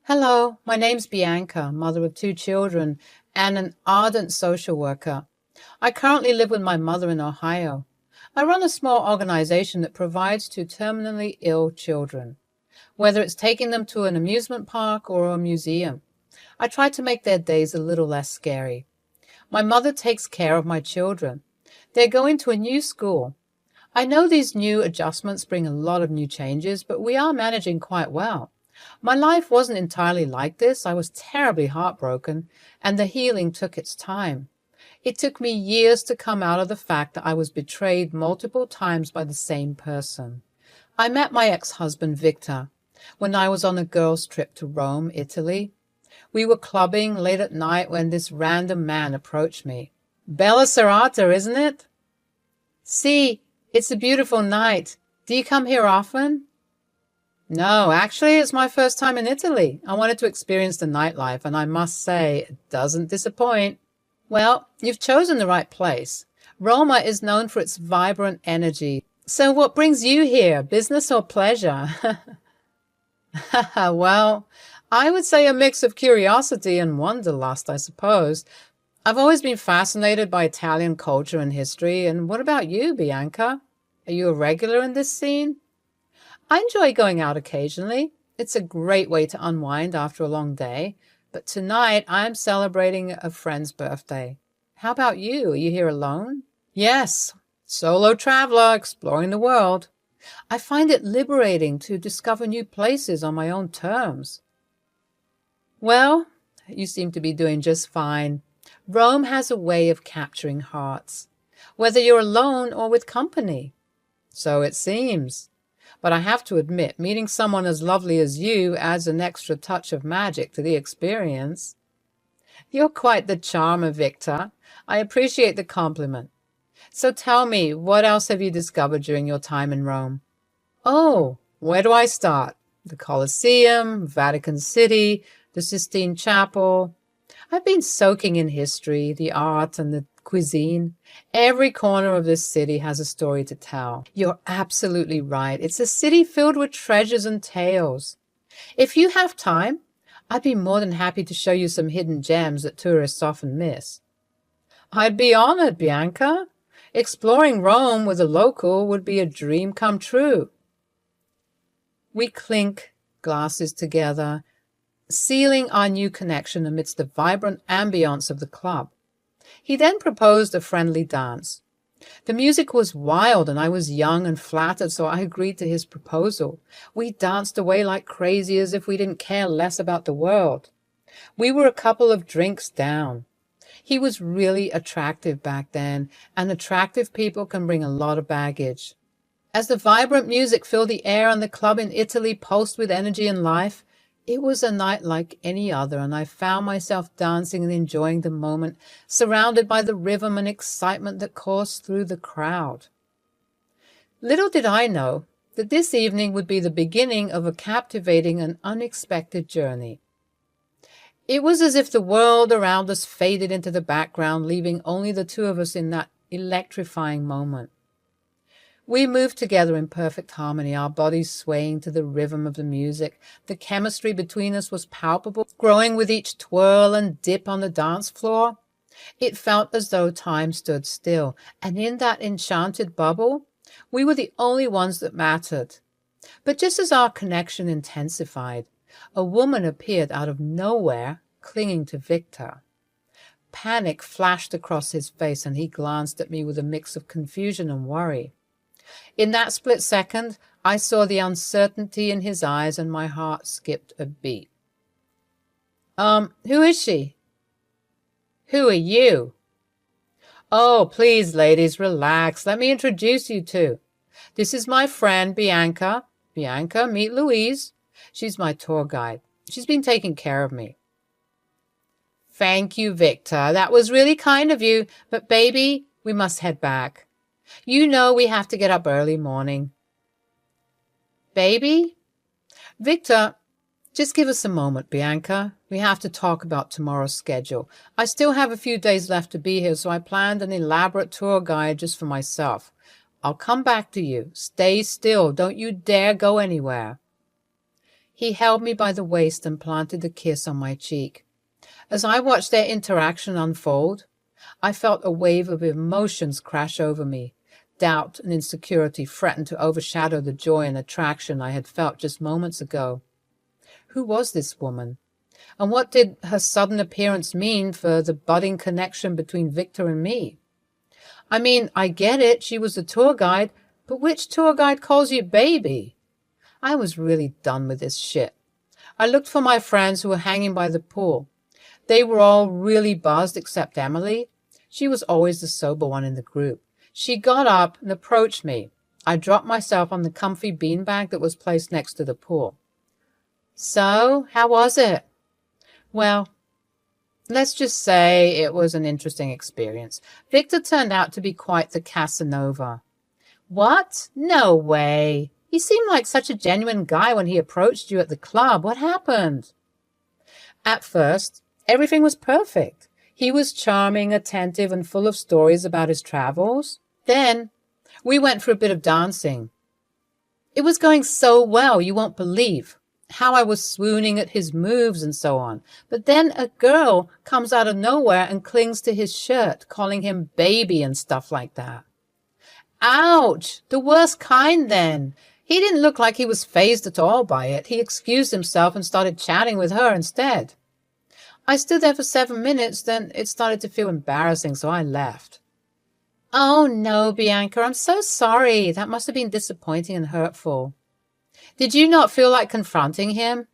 Hello, my name's Bianca, mother of two children and an ardent social worker. I currently live with my mother in Ohio. I run a small organization that provides to terminally ill children, whether it's taking them to an amusement park or a museum. I try to make their days a little less scary. My mother takes care of my children. They're going to a new school. I know these new adjustments bring a lot of new changes, but we are managing quite well. My life wasn't entirely like this. I was terribly heartbroken, and the healing took its time. It took me years to come out of the fact that I was betrayed multiple times by the same person. I met my ex-husband, Victor, when I was on a girls' trip to Rome, Italy. We were clubbing late at night when this random man approached me. Bella Serrata, isn't it? See, it's a beautiful night. Do you come here often? No, actually, it's my first time in Italy. I wanted to experience the nightlife, and I must say, it doesn't disappoint. Well, you've chosen the right place. Roma is known for its vibrant energy. So what brings you here, business or pleasure? Well, I would say a mix of curiosity and wanderlust, I suppose. I've always been fascinated by Italian culture and history. And what about you, Bianca? Are you a regular in this scene? I enjoy going out occasionally. It's a great way to unwind after a long day. But tonight I'm celebrating a friend's birthday. How about you? Are you here alone? Yes, solo traveler exploring the world. I find it liberating to discover new places on my own terms. Well, you seem to be doing just fine. Rome has a way of capturing hearts, whether you're alone or with company. So it seems. But I have to admit, meeting someone as lovely as you adds an extra touch of magic to the experience. You're quite the charmer, Victor. I appreciate the compliment. So tell me, what else have you discovered during your time in Rome? Oh, where do I start? The Colosseum, Vatican City, the Sistine Chapel. I've been soaking in history, the art, and the cuisine. Every corner of this city has a story to tell. You're absolutely right. It's a city filled with treasures and tales. If you have time, I'd be more than happy to show you some hidden gems that tourists often miss. I'd be honored, Bianca. Exploring Rome with a local would be a dream come true. We clink glasses together, sealing our new connection amidst the vibrant ambience of the club. He then proposed a friendly dance. The music was wild, and I was young and flattered, so I agreed to his proposal. We danced away like crazy, as if we didn't care less about the world. We were a couple of drinks down. He was really attractive back then, and attractive people can bring a lot of baggage. As the vibrant music filled the air and the club in Italy pulsed with energy and life, it was a night like any other, and I found myself dancing and enjoying the moment, surrounded by the rhythm and excitement that coursed through the crowd. Little did I know that this evening would be the beginning of a captivating and unexpected journey. It was as if the world around us faded into the background, leaving only the two of us in that electrifying moment. We moved together in perfect harmony, our bodies swaying to the rhythm of the music. The chemistry between us was palpable, growing with each twirl and dip on the dance floor. It felt as though time stood still, and in that enchanted bubble, we were the only ones that mattered. But just as our connection intensified, a woman appeared out of nowhere, clinging to Victor. Panic flashed across his face, and he glanced at me with a mix of confusion and worry. In that split second, I saw the uncertainty in his eyes, and my heart skipped a beat. Who is she? Who are you? Oh, please, ladies, relax. Let me introduce you to. This is my friend, Bianca. Bianca, meet Louise. She's my tour guide. She's been taking care of me. Thank you, Victor. That was really kind of you. But, baby, we must head back. You know we have to get up early morning. Baby? Victor, just give us a moment, Bianca. We have to talk about tomorrow's schedule. I still have a few days left to be here, so I planned an elaborate tour guide just for myself. I'll come back to you. Stay still. Don't you dare go anywhere. He held me by the waist and planted a kiss on my cheek. As I watched their interaction unfold, I felt a wave of emotions crash over me. Doubt and insecurity threatened to overshadow the joy and attraction I had felt just moments ago. Who was this woman? And what did her sudden appearance mean for the budding connection between Victor and me? I mean, I get it, she was the tour guide, but which tour guide calls you baby? I was really done with this shit. I looked for my friends who were hanging by the pool. They were all really buzzed except Emily. She was always the sober one in the group. She got up and approached me. I dropped myself on the comfy beanbag that was placed next to the pool. So, how was it? Well, let's just say it was an interesting experience. Victor turned out to be quite the Casanova. What? No way. He seemed like such a genuine guy when he approached you at the club. What happened? At first, everything was perfect. He was charming, attentive, and full of stories about his travels. Then, we went for a bit of dancing. It was going so well, you won't believe how I was swooning at his moves and so on. But then a girl comes out of nowhere and clings to his shirt, calling him baby and stuff like that. Ouch! The worst kind then. He didn't look like he was fazed at all by it. He excused himself and started chatting with her instead. I stood there for 7 minutes, then it started to feel embarrassing, so I left. Oh no, Bianca, I'm so sorry. That must have been disappointing and hurtful. Did you not feel like confronting him?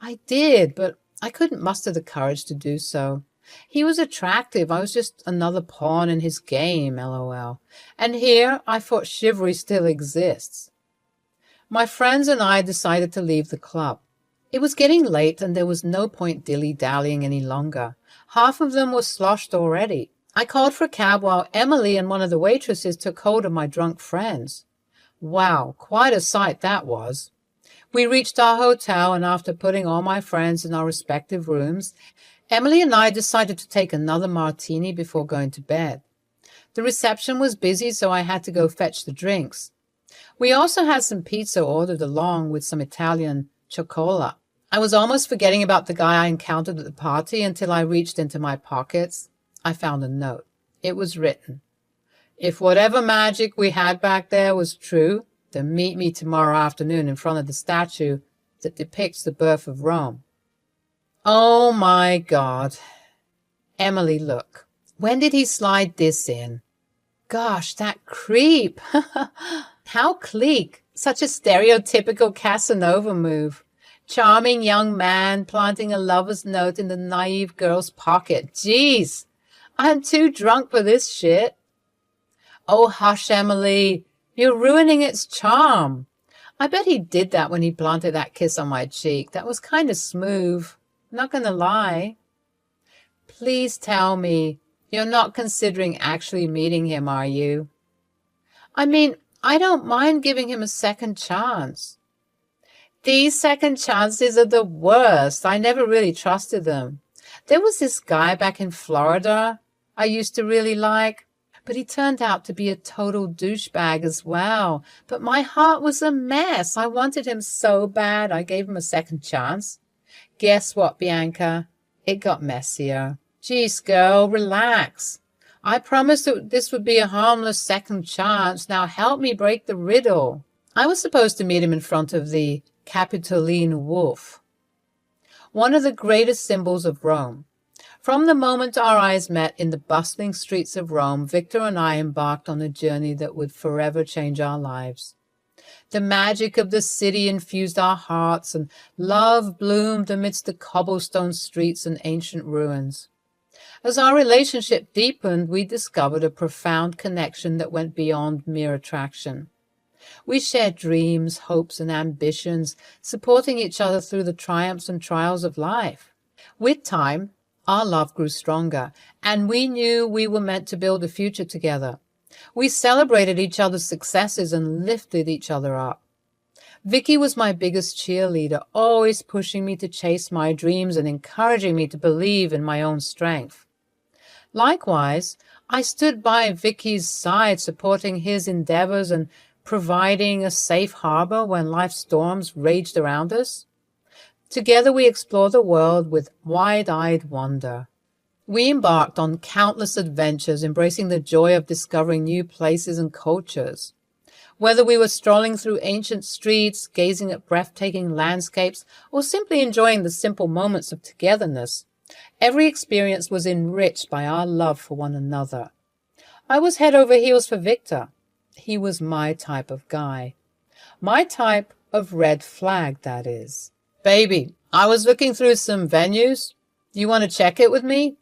I did, but I couldn't muster the courage to do so. He was attractive. I was just another pawn in his game, LOL. And here I thought chivalry still exists. My friends and I decided to leave the club. It was getting late and there was no point dilly-dallying any longer. Half of them were sloshed already. I called for a cab while Emily and one of the waitresses took hold of my drunk friends. Wow, quite a sight that was. We reached our hotel, and after putting all my friends in our respective rooms, Emily and I decided to take another martini before going to bed. The reception was busy, so I had to go fetch the drinks. We also had some pizza ordered along with some Italian cioccola. I was almost forgetting about the guy I encountered at the party until I reached into my pockets. I found a note. It was written, "If whatever magic we had back there was true, then meet me tomorrow afternoon in front of the statue that depicts the birth of Rome." Oh my God. Emily, look. When did he slide this in? Gosh, that creep. How clique. Such a stereotypical Casanova move. Charming young man planting a lover's note in the naive girl's pocket. Jeez, I'm too drunk for this shit. Oh, hush, Emily. You're ruining its charm. I bet he did that when he planted that kiss on my cheek. That was kind of smooth. Not gonna lie. Please tell me you're not considering actually meeting him, are you? I mean, I don't mind giving him a second chance. These second chances are the worst. I never really trusted them. There was this guy back in Florida I used to really like, but he turned out to be a total douchebag as well. But my heart was a mess. I wanted him so bad, I gave him a second chance. Guess what, Bianca? It got messier. Jeez, girl, relax. I promised that this would be a harmless second chance. Now help me break the riddle. I was supposed to meet him in front of the Capitoline Wolf, one of the greatest symbols of Rome. From the moment our eyes met in the bustling streets of Rome, Victor and I embarked on a journey that would forever change our lives. The magic of the city infused our hearts, and love bloomed amidst the cobblestone streets and ancient ruins. As our relationship deepened, we discovered a profound connection that went beyond mere attraction. We shared dreams, hopes, and ambitions, supporting each other through the triumphs and trials of life. With time, our love grew stronger, and we knew we were meant to build a future together. We celebrated each other's successes and lifted each other up. Vicky was my biggest cheerleader, always pushing me to chase my dreams and encouraging me to believe in my own strength. Likewise, I stood by Vicky's side, supporting his endeavors and providing a safe harbor when life's storms raged around us. Together we explore the world with wide-eyed wonder. We embarked on countless adventures, embracing the joy of discovering new places and cultures. Whether we were strolling through ancient streets, gazing at breathtaking landscapes, or simply enjoying the simple moments of togetherness, every experience was enriched by our love for one another. I was head over heels for Victor. He was my type of guy. My type of red flag, that is. Baby, I was looking through some venues. You want to check it with me?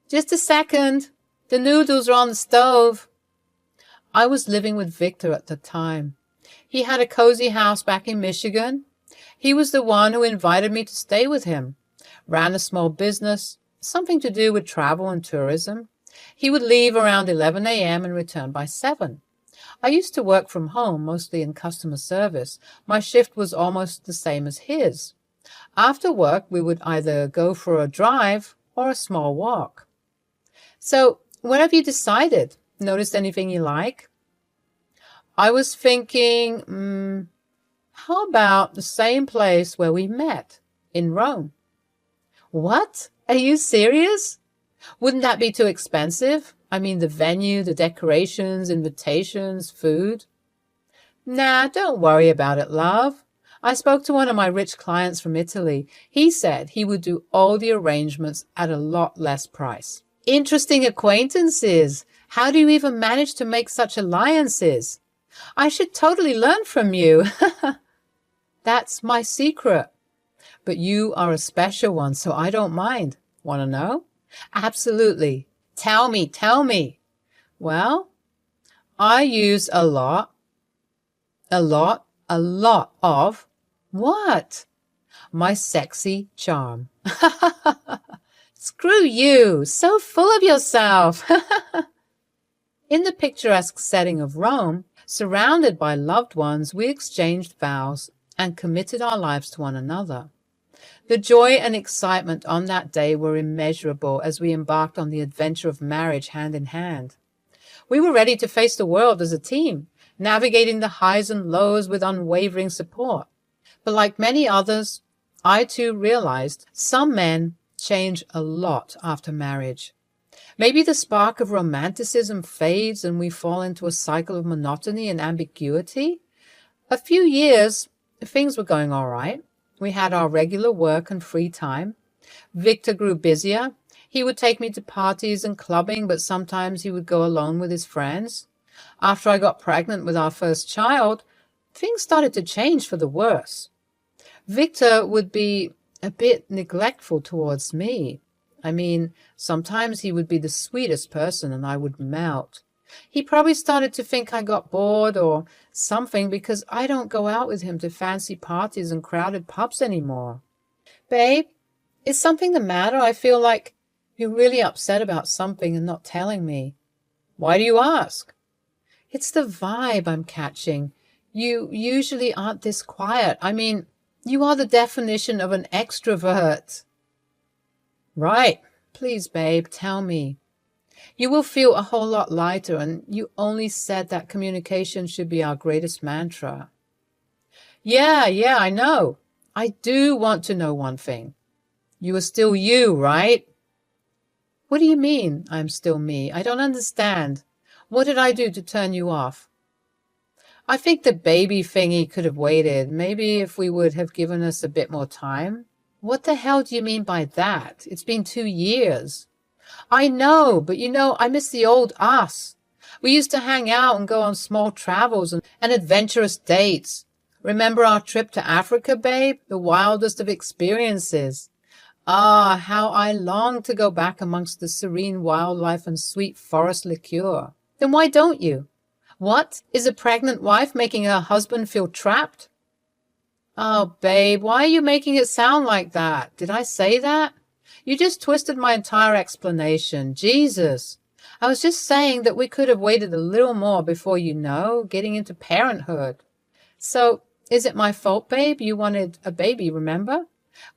Just a second. The noodles are on the stove. I was living with Victor at the time. He had a cozy house back in Michigan. He was the one who invited me to stay with him. Ran a small business, something to do with travel and tourism. He would leave around 11 a.m. and return by 7. I used to work from home, mostly in customer service. My shift was almost the same as his. After work, we would either go for a drive or a small walk. So, what have you decided? Noticed anything you like? I was thinking, how about the same place where we met, in Rome? What? Are you serious? Wouldn't that be too expensive? I mean, the venue, the decorations, invitations, food. Nah, don't worry about it, love. I spoke to one of my rich clients from Italy. He said he would do all the arrangements at a lot less price. Interesting acquaintances. How do you even manage to make such alliances? I should totally learn from you. That's my secret. But you are a special one, so I don't mind. Want to know? Absolutely. Tell me. Well, I use a lot of what? My sexy charm. Screw you, so full of yourself. In the picturesque setting of Rome, surrounded by loved ones, we exchanged vows and committed our lives to one another. The joy and excitement on that day were immeasurable as we embarked on the adventure of marriage hand in hand. We were ready to face the world as a team, navigating the highs and lows with unwavering support. But like many others, I too realized some men change a lot after marriage. Maybe the spark of romanticism fades and we fall into a cycle of monotony and ambiguity. A few years, things were going all right. We had our regular work and free time. Victor grew busier. He would take me to parties and clubbing, but sometimes he would go alone with his friends. After I got pregnant with our first child, things started to change for the worse. Victor would be a bit neglectful towards me. I mean, sometimes he would be the sweetest person and I would melt. He probably started to think I got bored or something because I don't go out with him to fancy parties and crowded pubs anymore. Babe, is something the matter? I feel like you're really upset about something and not telling me. Why do you ask? It's the vibe I'm catching. You usually aren't this quiet. I mean, you are the definition of an extrovert. Right. Please, babe, tell me. You will feel a whole lot lighter, and you only said that communication should be our greatest mantra. Yeah, I know. I do want to know one thing. You are still you, right? What do you mean, I'm still me? I don't understand. What did I do to turn you off? I think the baby thingy could have waited. Maybe if we would have given us a bit more time. What the hell do you mean by that? It's been 2 years. I know, but I miss the old us. We used to hang out and go on small travels and adventurous dates. Remember our trip to Africa, babe? The wildest of experiences. Ah, how I long to go back amongst the serene wildlife and sweet forest liqueur. Then why don't you? What? Is a pregnant wife making her husband feel trapped? Oh, babe, why are you making it sound like that? Did I say that? You just twisted my entire explanation. Jesus. I was just saying that we could have waited a little more before, getting into parenthood. So, is it my fault, babe? You wanted a baby, remember?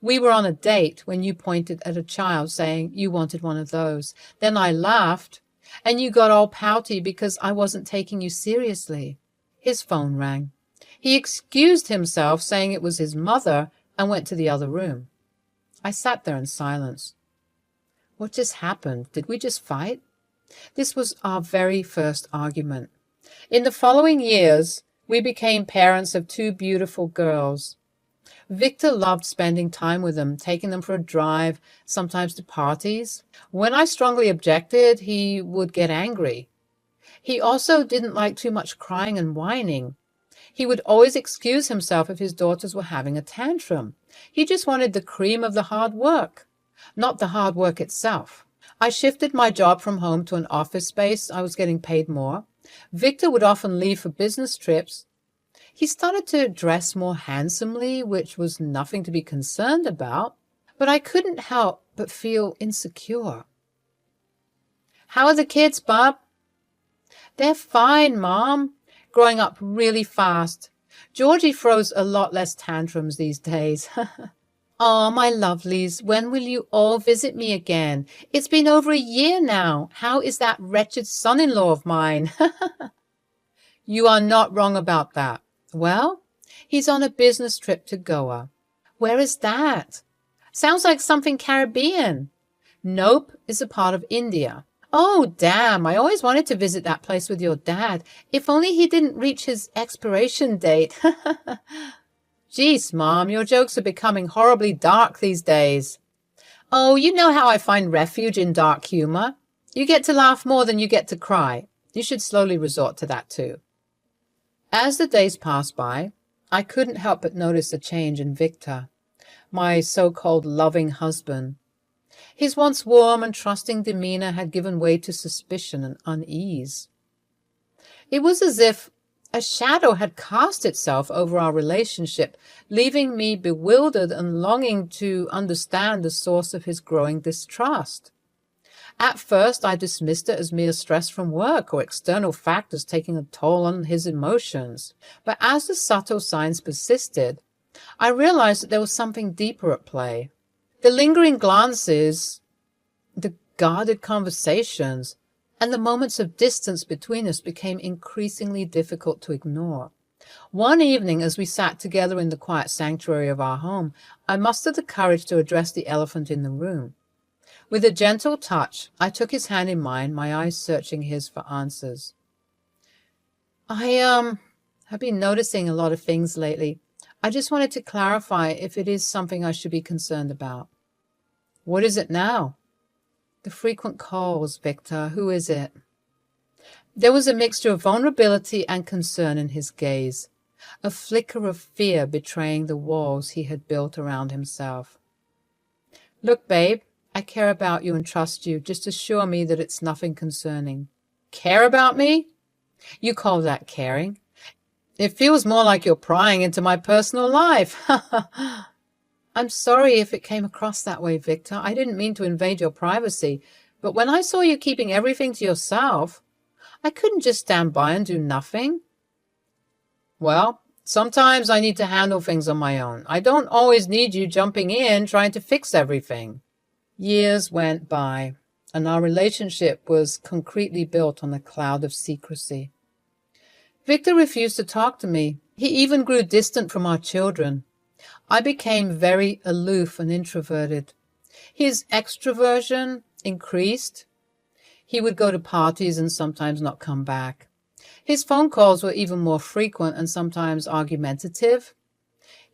We were on a date when you pointed at a child saying you wanted one of those. Then I laughed, and you got all pouty because I wasn't taking you seriously. His phone rang. He excused himself, saying it was his mother, and went to the other room. I sat there in silence. What just happened? Did we just fight? This was our very first argument. In the following years, we became parents of 2 beautiful girls. Victor loved spending time with them, taking them for a drive, sometimes to parties. When I strongly objected, he would get angry. He also didn't like too much crying and whining. He would always excuse himself if his daughters were having a tantrum. He just wanted the cream of the hard work, not the hard work itself. I shifted my job from home to an office space. I was getting paid more. Victor would often leave for business trips. He started to dress more handsomely, which was nothing to be concerned about, but I couldn't help but feel insecure. How are the kids, Bob? They're fine, Mom. Growing up really fast. Georgie throws a lot less tantrums these days. Oh, my lovelies, when will you all visit me again? It's been over a year now. How is that wretched son-in-law of mine? You are not wrong about that. Well, he's on a business trip to Goa. Where is that? Sounds like something Caribbean. Nope, it's a part of India. Oh, damn, I always wanted to visit that place with your dad. If only he didn't reach his expiration date. Geez, Mom, your jokes are becoming horribly dark these days. Oh, you know how I find refuge in dark humor. You get to laugh more than you get to cry. You should slowly resort to that too. As the days passed by, I couldn't help but notice a change in Victor, my so-called loving husband. His once warm and trusting demeanor had given way to suspicion and unease. It was as if a shadow had cast itself over our relationship, leaving me bewildered and longing to understand the source of his growing distrust. At first, I dismissed it as mere stress from work or external factors taking a toll on his emotions. But as the subtle signs persisted, I realized that there was something deeper at play. The lingering glances, the guarded conversations, and the moments of distance between us became increasingly difficult to ignore. One evening, as we sat together in the quiet sanctuary of our home, I mustered the courage to address the elephant in the room. With a gentle touch, I took his hand in mine, my eyes searching his for answers. I have been noticing a lot of things lately. I just wanted to clarify if it is something I should be concerned about. What is it now? The frequent calls, Victor. Who is it? There was a mixture of vulnerability and concern in his gaze, a flicker of fear betraying the walls he had built around himself. Look, babe, I care about you and trust you. Just assure me that it's nothing concerning. Care about me? You call that caring? It feels more like you're prying into my personal life. I'm sorry if it came across that way, Victor. I didn't mean to invade your privacy, but when I saw you keeping everything to yourself, I couldn't just stand by and do nothing. Well, sometimes I need to handle things on my own. I don't always need you jumping in trying to fix everything. Years went by, and our relationship was concretely built on a cloud of secrecy. Victor refused to talk to me. He even grew distant from our children. I became very aloof and introverted. His extroversion increased. He would go to parties and sometimes not come back. His phone calls were even more frequent and sometimes argumentative.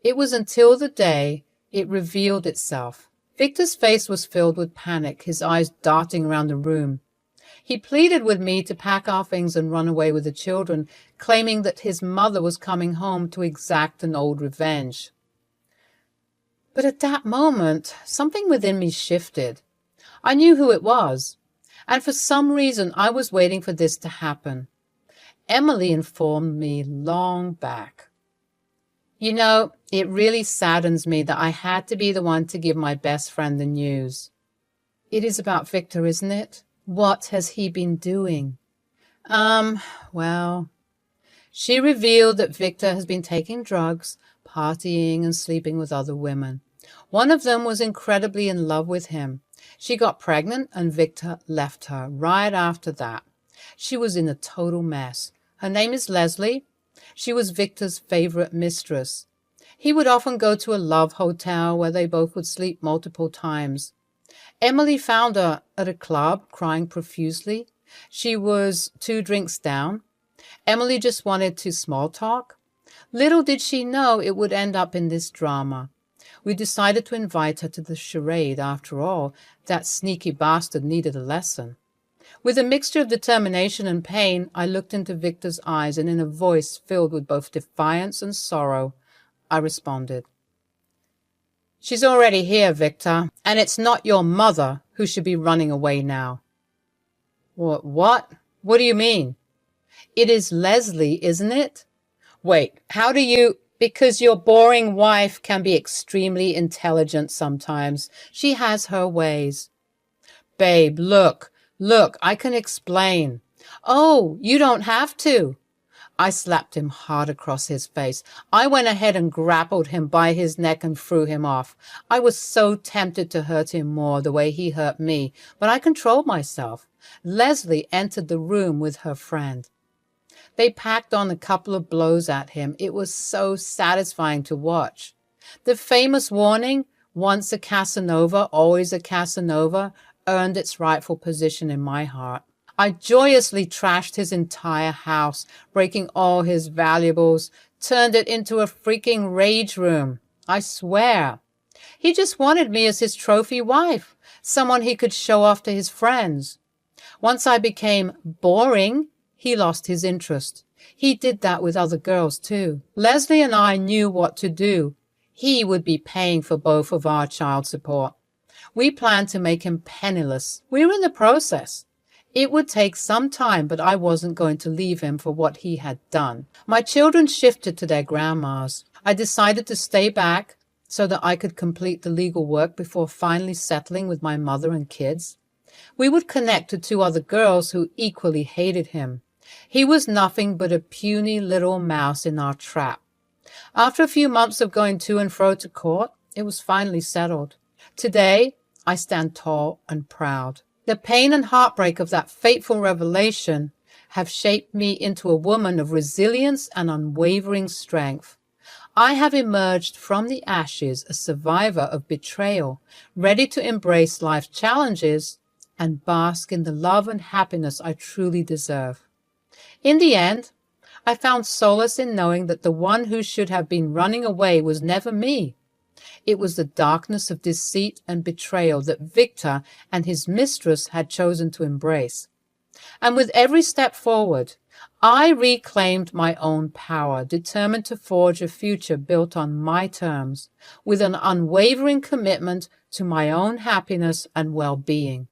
It was until the day it revealed itself. Victor's face was filled with panic, his eyes darting around the room. He pleaded with me to pack our things and run away with the children, claiming that his mother was coming home to exact an old revenge. But at that moment, something within me shifted. I knew who it was, and for some reason I was waiting for this to happen. Emily informed me long back. You know, it really saddens me that I had to be the one to give my best friend the news. It is about Victor, isn't it? What has he been doing? Well, she revealed that Victor has been taking drugs, partying and sleeping with other women. One of them was incredibly in love with him. She got pregnant and Victor left her right after that. She was in a total mess. Her name is Leslie. She was Victor's favorite mistress. He would often go to a love hotel where they both would sleep multiple times. Emily found her at a club, crying profusely. She was 2 drinks down. Emily just wanted to small talk. Little did she know it would end up in this drama. We decided to invite her to the charade. After all, that sneaky bastard needed a lesson. With a mixture of determination and pain, I looked into Victor's eyes, and in a voice filled with both defiance and sorrow, I responded, "She's already here, Victor, and it's not your mother who should be running away now." What? What do you mean? It is Leslie, isn't it? Wait, how do you... Because your boring wife can be extremely intelligent sometimes. She has her ways. Babe, look, I can explain. Oh, you don't have to. I slapped him hard across his face. I went ahead and grappled him by his neck and threw him off. I was so tempted to hurt him more the way he hurt me, but I controlled myself. Leslie entered the room with her friend. They packed on a couple of blows at him. It was so satisfying to watch. The famous warning, "Once a Casanova, always a Casanova," earned its rightful position in my heart. I joyously trashed his entire house, breaking all his valuables, turned it into a freaking rage room. I swear. He just wanted me as his trophy wife, someone he could show off to his friends. Once I became boring, he lost his interest. He did that with other girls too. Leslie and I knew what to do. He would be paying for both of our child support. We planned to make him penniless. We were in the process. It would take some time, but I wasn't going to leave him for what he had done. My children shifted to their grandmas. I decided to stay back so that I could complete the legal work before finally settling with my mother and kids. We would connect to 2 other girls who equally hated him. He was nothing but a puny little mouse in our trap. After a few months of going to and fro to court, it was finally settled. Today, I stand tall and proud. The pain and heartbreak of that fateful revelation have shaped me into a woman of resilience and unwavering strength. I have emerged from the ashes a survivor of betrayal, ready to embrace life's challenges and bask in the love and happiness I truly deserve. In the end, I found solace in knowing that the one who should have been running away was never me. It was the darkness of deceit and betrayal that Victor and his mistress had chosen to embrace. And with every step forward, I reclaimed my own power, determined to forge a future built on my terms, with an unwavering commitment to my own happiness and well-being.